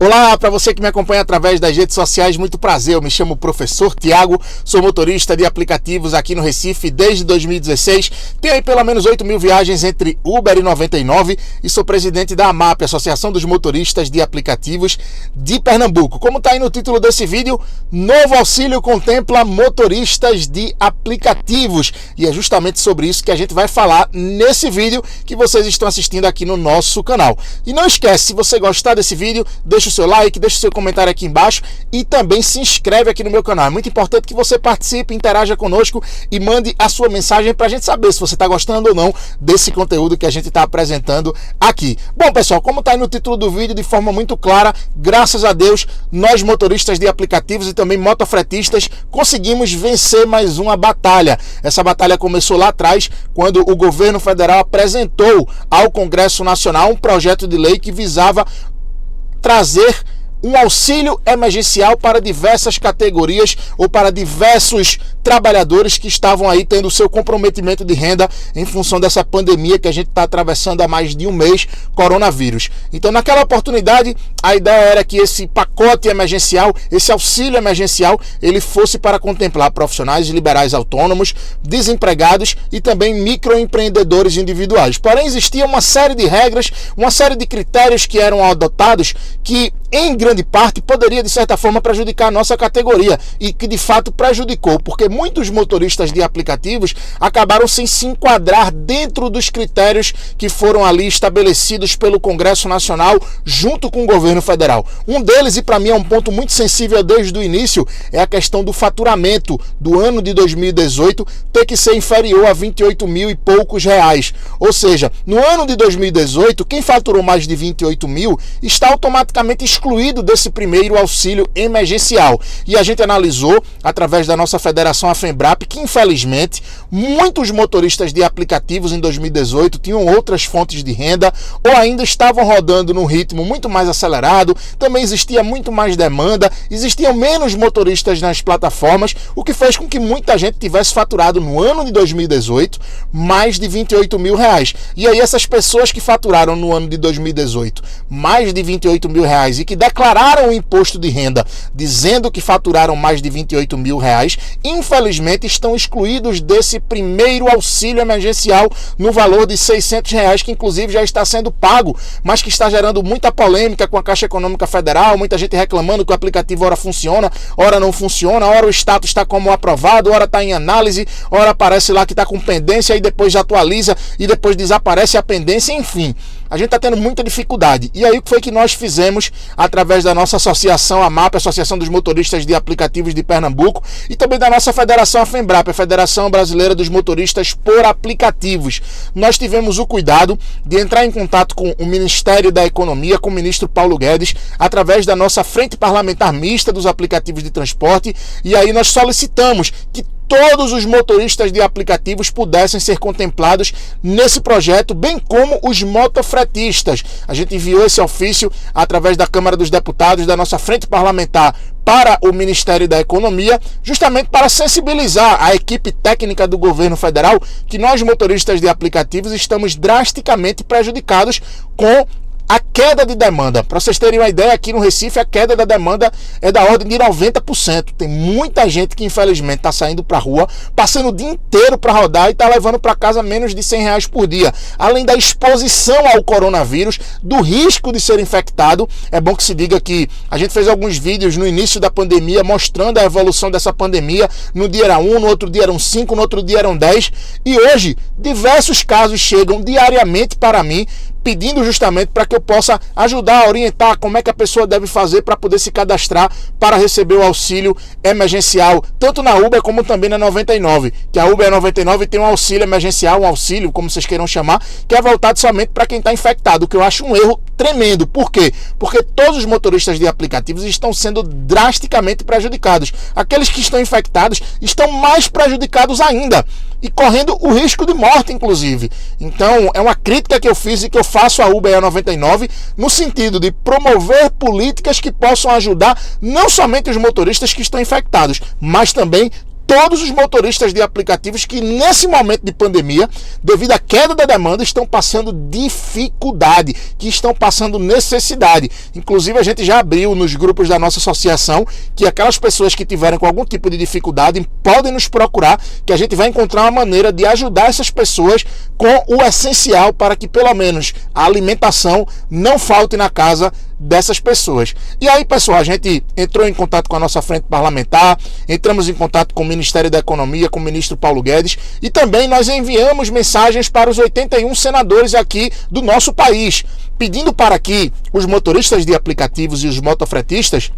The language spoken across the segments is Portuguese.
Olá, para você que me acompanha através das redes sociais, muito prazer, eu me chamo Professor Tiago, sou motorista de aplicativos aqui no Recife desde 2016, tenho aí pelo menos 8 mil viagens entre Uber e 99 e sou presidente da AMAP, Associação dos Motoristas de Aplicativos de Pernambuco. Como está aí no título desse vídeo, novo auxílio contempla motoristas de aplicativos e é justamente sobre isso que a gente vai falar nesse vídeo que vocês estão assistindo aqui no nosso canal. E não esquece, se você gostar desse vídeo, deixa o seu like, deixa o seu comentário aqui embaixo e também se inscreve aqui no meu canal. É muito importante que você participe, interaja conosco e mande a sua mensagem para a gente saber se você está gostando ou não desse conteúdo que a gente está apresentando aqui. Bom, pessoal, como está aí no título do vídeo, de forma muito clara, graças a Deus, nós motoristas de aplicativos e também motofretistas conseguimos vencer mais uma batalha. Essa batalha começou lá atrás, quando o governo federal apresentou ao Congresso Nacional um projeto de lei que visava trazer um auxílio emergencial para diversas categorias ou para diversos trabalhadores que estavam aí tendo seu comprometimento de renda em função dessa pandemia que a gente está atravessando há mais de um mês, coronavírus. Então, naquela oportunidade, a ideia era que esse pacote emergencial, esse auxílio emergencial, ele fosse para contemplar profissionais liberais autônomos, desempregados e também microempreendedores individuais. Porém, existia uma série de regras, uma série de critérios que eram adotados que, em grande parte, poderia de certa forma prejudicar a nossa categoria e que de fato prejudicou, porque muitos motoristas de aplicativos acabaram sem se enquadrar dentro dos critérios que foram ali estabelecidos pelo Congresso Nacional junto com o governo federal. Um deles, e para mim é um ponto muito sensível desde o início, é a questão do faturamento do ano de 2018 ter que ser inferior a 28 mil e poucos reais. Ou seja, no ano de 2018, quem faturou mais de 28 mil está automaticamente excluído desse primeiro auxílio emergencial. E a gente analisou, através da nossa federação, a FEMBRAP, que infelizmente muitos motoristas de aplicativos em 2018 tinham outras fontes de renda ou ainda estavam rodando num ritmo muito mais acelerado, também existia muito mais demanda, existiam menos motoristas nas plataformas, o que fez com que muita gente tivesse faturado no ano de 2018 mais de 28 mil reais. E aí essas pessoas que faturaram no ano de 2018 mais de 28 mil reais e que declararam o imposto de renda dizendo que faturaram mais de 28 mil reais, infelizmente estão excluídos desse primeiro auxílio emergencial no valor de 600 reais, que inclusive já está sendo pago, mas que está gerando muita polêmica com a Caixa Econômica Federal, muita gente reclamando que o aplicativo ora funciona, ora não funciona, ora o status está como aprovado, ora está em análise, ora aparece lá que está com pendência e depois já atualiza e depois desaparece a pendência, enfim. A gente está tendo muita dificuldade. E aí o que foi que nós fizemos através da nossa associação, a AMAP, Associação dos Motoristas de Aplicativos de Pernambuco, e também da nossa federação, a FEMBRAP, a Federação Brasileira dos Motoristas por Aplicativos. Nós tivemos o cuidado de entrar em contato com o Ministério da Economia, com o ministro Paulo Guedes, através da nossa Frente Parlamentar Mista dos Aplicativos de Transporte, e aí nós solicitamos que todos os motoristas de aplicativos pudessem ser contemplados nesse projeto, bem como os motofretistas. A gente enviou esse ofício através da Câmara dos Deputados, da nossa frente parlamentar, para o Ministério da Economia, justamente para sensibilizar a equipe técnica do governo federal que nós, motoristas de aplicativos, estamos drasticamente prejudicados com a queda de demanda. Para vocês terem uma ideia, aqui no Recife a queda da demanda é da ordem de 90%. Tem muita gente que infelizmente está saindo para a rua, passando o dia inteiro para rodar e está levando para casa menos de 100 reais por dia. Além da exposição ao coronavírus, do risco de ser infectado. É bom que se diga que a gente fez alguns vídeos no início da pandemia mostrando a evolução dessa pandemia. No dia era 1, no outro dia eram 5, no outro dia eram 10. E hoje diversos casos chegam diariamente para mim, pedindo justamente para que eu possa ajudar a orientar como é que a pessoa deve fazer para poder se cadastrar para receber o auxílio emergencial, tanto na Uber como também na 99, que a Uber 99 tem um auxílio emergencial, um auxílio, como vocês queiram chamar, que é voltado somente para quem está infectado, o que eu acho um erro tremendo. Por quê? Porque todos os motoristas de aplicativos estão sendo drasticamente prejudicados. Aqueles que estão infectados estão mais prejudicados ainda e correndo o risco de morte, inclusive. Então, é uma crítica que eu fiz e que eu faço à Uber 99 no sentido de promover políticas que possam ajudar não somente os motoristas que estão infectados, mas também todos os motoristas de aplicativos que nesse momento de pandemia, devido à queda da demanda, estão passando dificuldade, que estão passando necessidade. Inclusive a gente já abriu nos grupos da nossa associação que aquelas pessoas que tiverem com algum tipo de dificuldade podem nos procurar, que a gente vai encontrar uma maneira de ajudar essas pessoas com o essencial para que pelo menos a alimentação não falte na casa dessas pessoas. E aí, pessoal, a gente entrou em contato com a nossa frente parlamentar, entramos em contato com o Ministério da Economia, com o ministro Paulo Guedes, e também nós enviamos mensagens para os 81 senadores aqui do nosso país, pedindo para que os motoristas de aplicativos e os motofretistas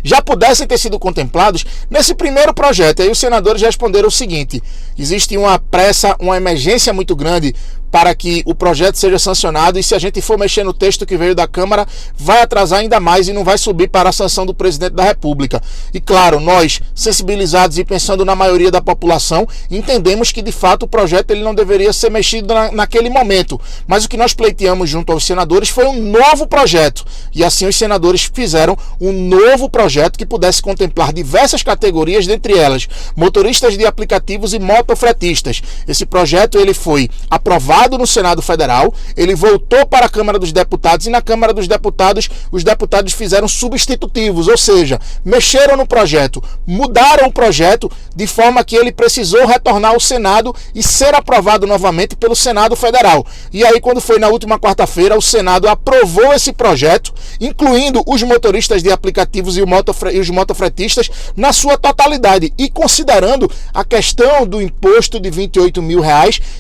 já pudessem ter sido contemplados nesse primeiro projeto. E aí os senadores responderam o seguinte: existe uma pressa, uma emergência muito grande para que o projeto seja sancionado, e se a gente for mexer no texto que veio da Câmara, vai atrasar ainda mais e não vai subir para a sanção do presidente da República. E claro, nós, sensibilizados e pensando na maioria da população, entendemos que de fato o projeto ele não deveria ser mexido naquele momento, mas o que nós pleiteamos junto aos senadores foi um novo projeto, e assim os senadores fizeram um novo projeto que pudesse contemplar diversas categorias, dentre elas motoristas de aplicativos e motofretistas. Esse projeto ele foi aprovado no Senado Federal, ele voltou para a Câmara dos Deputados, e na Câmara dos Deputados os deputados fizeram substitutivos, ou seja, mexeram no projeto, mudaram o projeto de forma que ele precisou retornar ao Senado e ser aprovado novamente pelo Senado Federal. E aí, quando foi na última quarta-feira, o Senado aprovou esse projeto, incluindo os motoristas de aplicativos e os motofretistas na sua totalidade, e considerando a questão do imposto de R$28 mil,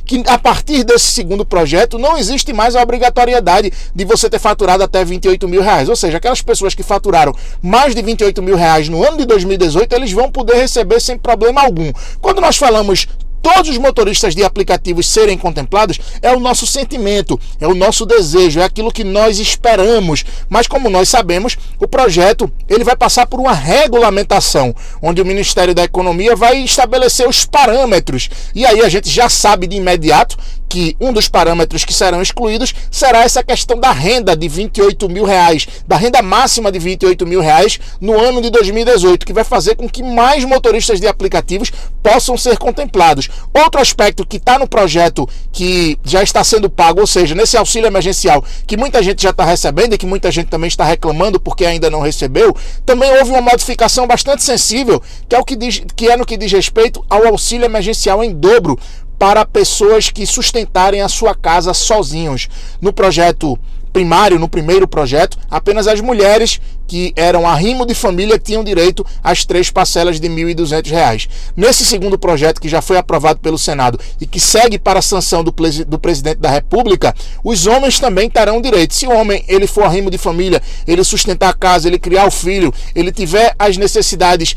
que a partir desse segundo projeto não existe mais a obrigatoriedade de você ter faturado até R$28 mil, ou seja, aquelas pessoas que faturaram mais de R$28 mil no ano de 2018, eles vão poder receber sem problema algum. Quando nós falamos todos os motoristas de aplicativos serem contemplados, é o nosso sentimento, é o nosso desejo, é aquilo que nós esperamos, mas como nós sabemos, o projeto ele vai passar por uma regulamentação, onde o Ministério da Economia vai estabelecer os parâmetros, e aí a gente já sabe de imediato que um dos parâmetros que serão excluídos será essa questão da renda de R$28 mil, da renda máxima de R$28 mil no ano de 2018, que vai fazer com que mais motoristas de aplicativos possam ser contemplados. Outro aspecto que está no projeto, que já está sendo pago, ou seja, nesse auxílio emergencial, que muita gente já está recebendo e que muita gente também está reclamando porque ainda não recebeu, também houve uma modificação bastante sensível, que é no que diz respeito ao auxílio emergencial em dobro para pessoas que sustentarem a sua casa sozinhos. No projeto primário, no primeiro projeto, apenas as mulheres que eram arrimo de família tinham direito às 3 parcelas de R$1.200. Nesse segundo projeto, que já foi aprovado pelo Senado e que segue para a sanção do presidente da República, os homens também terão direito. Se o homem ele for arrimo de família, ele sustentar a casa, ele criar o filho, ele tiver as necessidades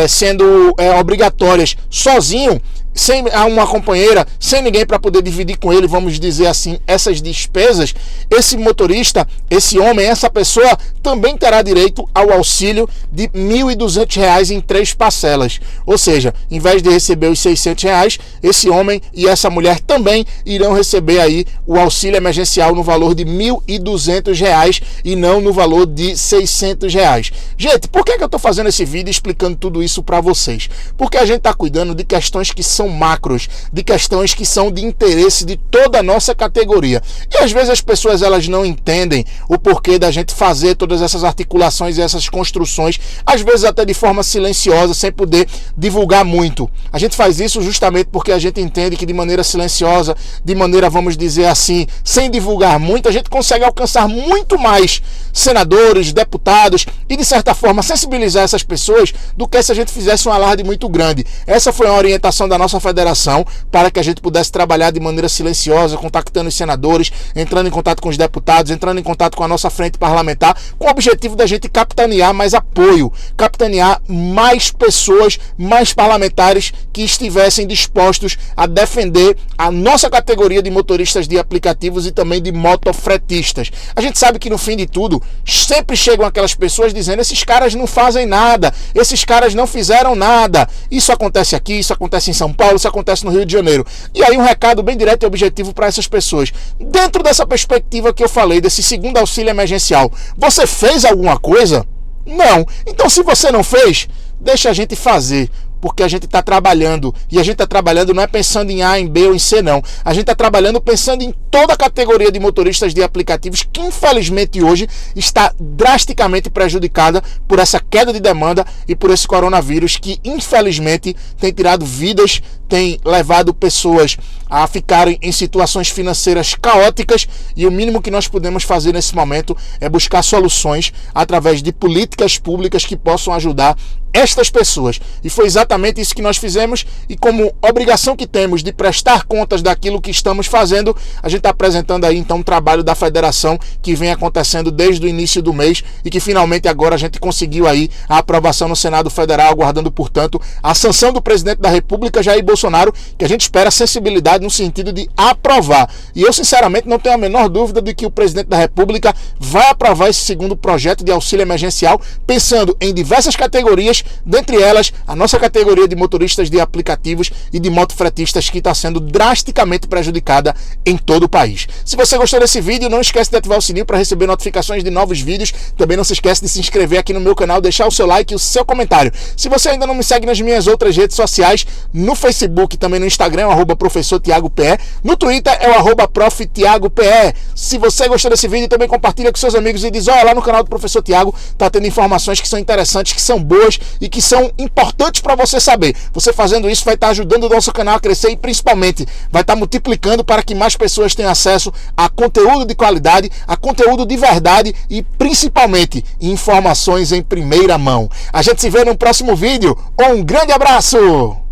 sendo obrigatórias sozinho, sem uma companheira, sem ninguém para poder dividir com ele, vamos dizer assim, essas despesas, esse motorista, esse homem, essa pessoa também terá direito ao auxílio de R$1.200 em 3 parcelas. Ou seja, em vez de receber os R$600, esse homem e essa mulher também irão receber aí o auxílio emergencial no valor de R$1.200 e não no valor de R$600. Gente, por que eu estou fazendo esse vídeo explicando tudo isso para vocês? Porque a gente está cuidando de questões que são macros, de questões que são de interesse de toda a nossa categoria. E às vezes as pessoas elas não entendem o porquê da gente fazer todas essas articulações e essas construções, às vezes até de forma silenciosa, sem poder divulgar muito. A gente faz isso justamente porque a gente entende que de maneira silenciosa, de maneira, vamos dizer assim, sem divulgar muito, a gente consegue alcançar muito mais senadores, deputados e de certa forma sensibilizar essas pessoas do que se a gente fizesse um alarde muito grande. Essa foi uma orientação da nossa federação para que a gente pudesse trabalhar de maneira silenciosa, contactando os senadores, entrando em contato com os deputados, entrando em contato com a nossa frente parlamentar, com o objetivo da gente capitanear mais apoio, capitanear mais pessoas, mais parlamentares que estivessem dispostos a defender a nossa categoria de motoristas de aplicativos e também de motofretistas. A gente sabe que no fim de tudo, sempre chegam aquelas pessoas dizendo: esses caras não fazem nada, esses caras não fizeram nada, isso acontece aqui, isso acontece em São Paulo, isso acontece no Rio de Janeiro. E aí um recado bem direto e objetivo para essas pessoas. Dentro dessa perspectiva que eu falei, desse segundo auxílio emergencial, você fez alguma coisa? Não. Então se você não fez, deixa a gente fazer. porque a gente está trabalhando, e a gente está trabalhando não é pensando em A, em B ou em C, não. A gente está trabalhando pensando em toda a categoria de motoristas de aplicativos que infelizmente hoje está drasticamente prejudicada por essa queda de demanda e por esse coronavírus que infelizmente tem tirado vidas, tem levado pessoas a ficarem em situações financeiras caóticas, e o mínimo que nós podemos fazer nesse momento é buscar soluções através de políticas públicas que possam ajudar estas pessoas. E foi exatamente isso que nós fizemos, e como obrigação que temos de prestar contas daquilo que estamos fazendo, a gente está apresentando aí então um trabalho da federação que vem acontecendo desde o início do mês e que finalmente agora a gente conseguiu aí a aprovação no Senado Federal, aguardando portanto a sanção do presidente da República, Jair Bolsonaro, que a gente espera sensibilidade no sentido de aprovar. E eu sinceramente não tenho a menor dúvida de que o presidente da República vai aprovar esse segundo projeto de auxílio emergencial, pensando em diversas categorias, dentre elas a nossa categoria de motoristas de aplicativos e de motofretistas, que está sendo drasticamente prejudicada em todo o país. Se você gostou desse vídeo, não esquece de ativar o sininho para receber notificações de novos vídeos. Também não se esquece de se inscrever aqui no meu canal, deixar o seu like e o seu comentário. Se você ainda não me segue nas minhas outras redes sociais, no Facebook e também no Instagram é o @professor Tiago PE, no Twitter é o @prof Tiago PE. Se você gostou desse vídeo, também compartilha com seus amigos e diz: olha, lá no canal do Professor Tiago tá tendo informações que são interessantes, que são boas e que são importantes para você saber. Você fazendo isso vai estar ajudando o nosso canal a crescer e principalmente vai estar multiplicando para que mais pessoas tenham acesso a conteúdo de qualidade, a conteúdo de verdade e principalmente informações em primeira mão. A gente se vê no próximo vídeo. Um grande abraço!